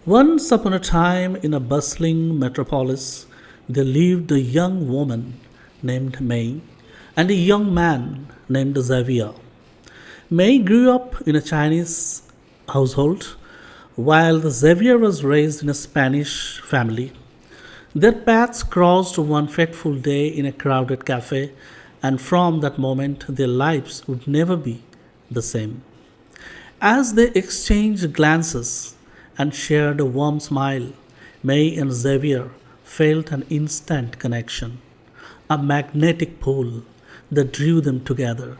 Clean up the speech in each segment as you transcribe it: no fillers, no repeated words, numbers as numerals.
Once upon a time, in a bustling metropolis, there lived a young woman named May and a young man named Xavier. May grew up in a Chinese household, while Xavier was raised in a Spanish family. Their paths crossed one fateful day in a crowded cafe, and from that moment, their lives would never be the same. As they exchanged glances and shared a warm smile, May and Xavier felt an instant connection, a magnetic pull that drew them together.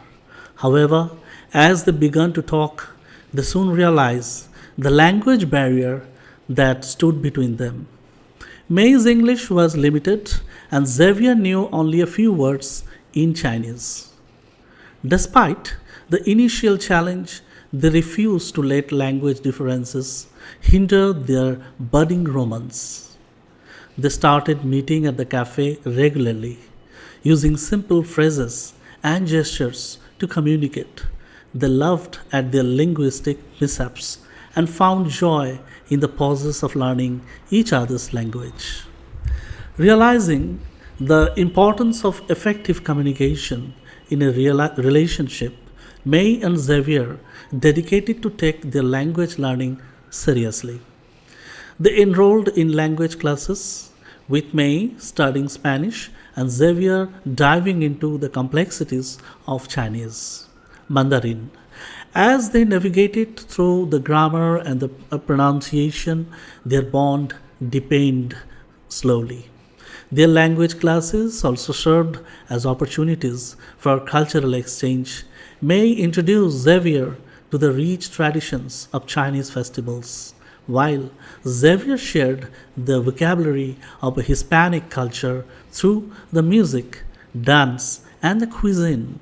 However, as they began to talk, they soon realized the language barrier that stood between them. May's English was limited, and Xavier knew only a few words in Chinese. Despite the initial challenge, they refused to let language differences hinder their budding romance. They started meeting at the cafe regularly, using simple phrases and gestures to communicate. They laughed at their linguistic mishaps and found joy in the process of learning each other's language. Realizing the importance of effective communication in a relationship, May and Xavier dedicated to take their language learning seriously. They enrolled in language classes, with May studying Spanish and Xavier diving into the complexities of Chinese, Mandarin. As they navigated through the grammar and the pronunciation, their bond deepened slowly. Their language classes also served as opportunities for cultural exchange. May introduced Xavier to the rich traditions of Chinese festivals, while Xavier shared the vocabulary of a Hispanic culture through the music, dance, and the cuisine.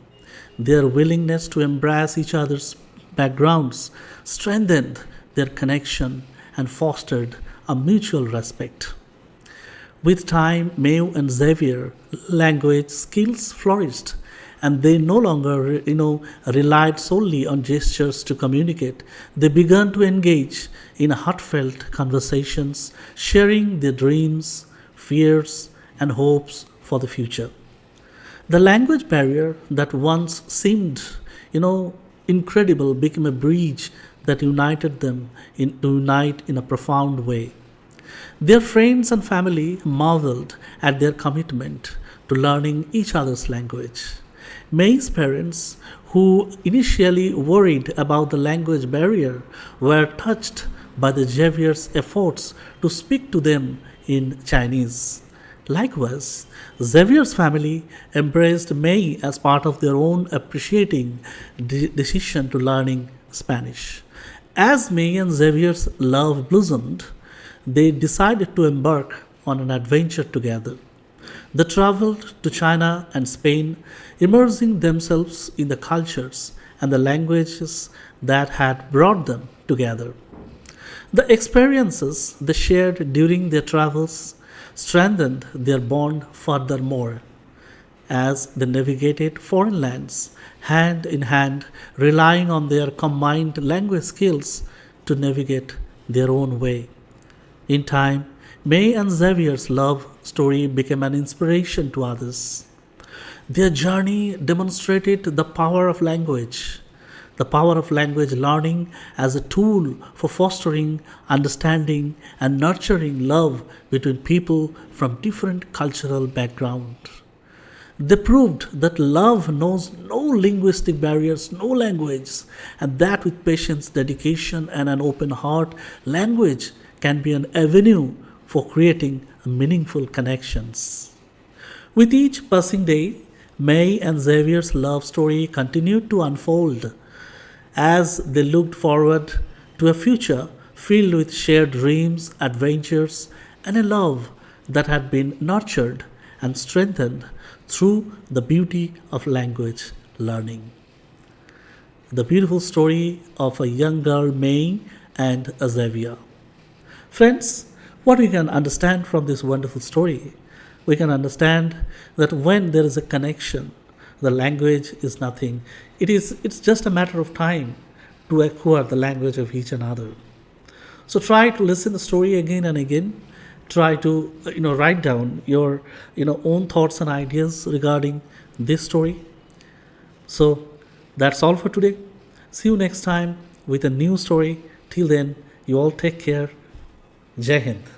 Their willingness to embrace each other's backgrounds strengthened their connection and fostered a mutual respect. With time, Mayo and Xavier language skills flourished, and they no longer, relied solely on gestures to communicate. They began to engage in heartfelt conversations, sharing their dreams, fears, and hopes for the future. The language barrier that once seemed, incredible became a bridge that united them to unite in a profound way. Their friends and family marveled at their commitment to learning each other's language. May's parents, who initially worried about the language barrier, were touched by the Xavier's efforts to speak to them in Chinese. Likewise, Xavier's family embraced May as part of their own appreciating decision to learning Spanish. As May and Xavier's love blossomed, they decided to embark on an adventure together. They traveled to China and Spain, immersing themselves in the cultures and the languages that had brought them together. The experiences they shared during their travels strengthened their bond furthermore as they navigated foreign lands hand in hand, relying on their combined language skills to navigate their own way. In time, May and Xavier's love story became an inspiration to others. Their journey demonstrated the power of language learning as a tool for fostering understanding and nurturing love between people from different cultural backgrounds. They proved that love knows no linguistic barriers, no language, and that with patience, dedication, and an open heart, language can be an avenue for creating meaningful connections. With each passing day, May and Xavier's love story continued to unfold as they looked forward to a future filled with shared dreams, adventures, and a love that had been nurtured and strengthened through the beauty of language learning. The beautiful story of a young girl, May, and a Xavier. Friends, what we can understand from this wonderful story, we can understand that when there is a connection, the language is nothing. It's just a matter of time to acquire the language of each another. So try to listen the story again and again. Try to write down your own thoughts and ideas regarding this story. So that's all for today. See you next time with a new story. Till then, you all take care. Jai Hind.